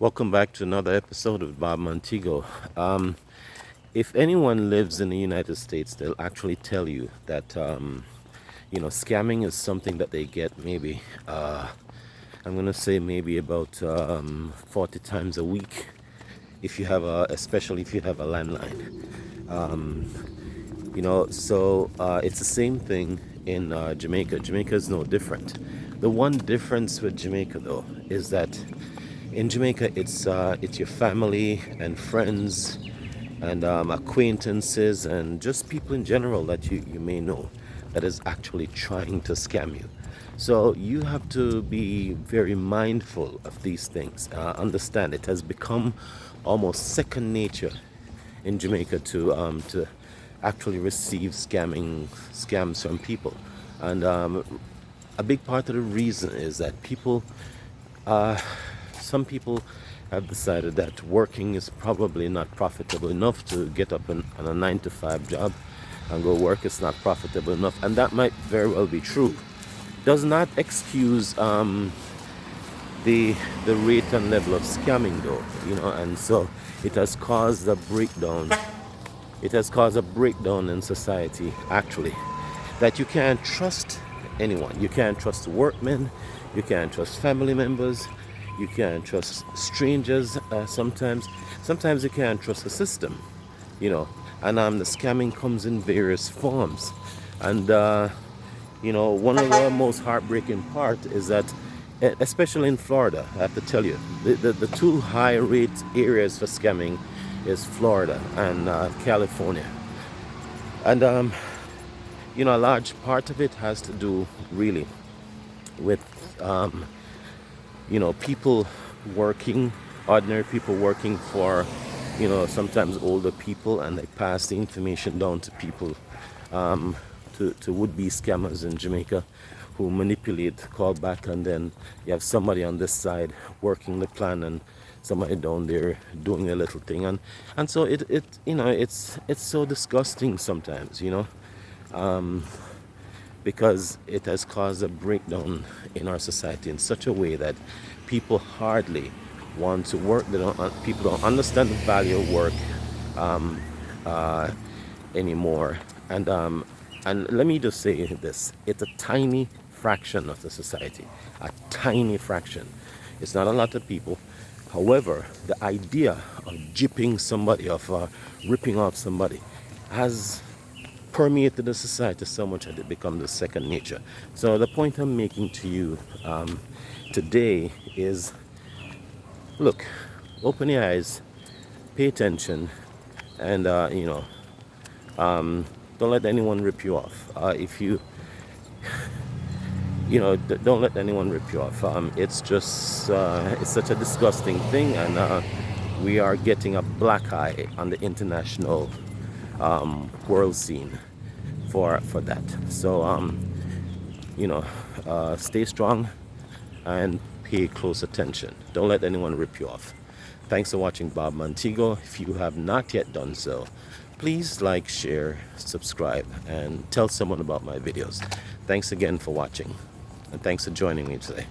Welcome back to another episode of Bob Montego. If anyone lives in the United States, they'll actually tell you that scamming is something that they get maybe I'm gonna say maybe about 40 times a week if you have especially if you have a landline. It's the same thing in Jamaica. Jamaica is no different. The one difference with Jamaica though is that in Jamaica, it's your family and friends and acquaintances and just people in general that you may know that is actually trying to scam you. So you have to be very mindful of these things. Understand it has become almost second nature in Jamaica to actually receive scams from people, and a big part of the reason is that uh, some people have decided that working is probably not profitable enough to get up on a 9 to 5 job and go work. It's not profitable enough, and that might very well be true. Does not excuse the rate and level of scamming, though, and so it has caused a breakdown. It has caused a breakdown in society, actually, that you can't trust anyone. You can't trust workmen. You can't trust family members. You can't trust strangers. Sometimes you can't trust the system, And the scamming comes in various forms. And one of the most heartbreaking part is that, especially in Florida, I have to tell you, the two high rate areas for scamming is Florida and California. And a large part of it has to do really with people working, ordinary people working for, sometimes older people, and they pass the information down to people, to would-be scammers in Jamaica who manipulate, call back, and then you have somebody on this side working the plan and somebody down there doing a little thing, and so it's so disgusting sometimes, because it has caused a breakdown in our society in such a way that people hardly want to work. People don't understand the value of work anymore. And let me just say this: it's a tiny fraction of the society, a tiny fraction. It's not a lot of people. However, the idea of gypping somebody, of ripping off somebody, has permeated the society so much that it becomes a second nature. So the point I'm making to you today is, look, open your eyes, pay attention, and don't let anyone rip you off. If you don't let anyone rip you off. It's just it's such a disgusting thing, and we are getting a black eye on the international world scene for that. So stay strong and pay close attention. Don't let anyone rip you off. Thanks for watching Bob Montego. If you have not yet done so, please like, share, subscribe, and tell someone about my videos. Thanks again for watching, and thanks for joining me today.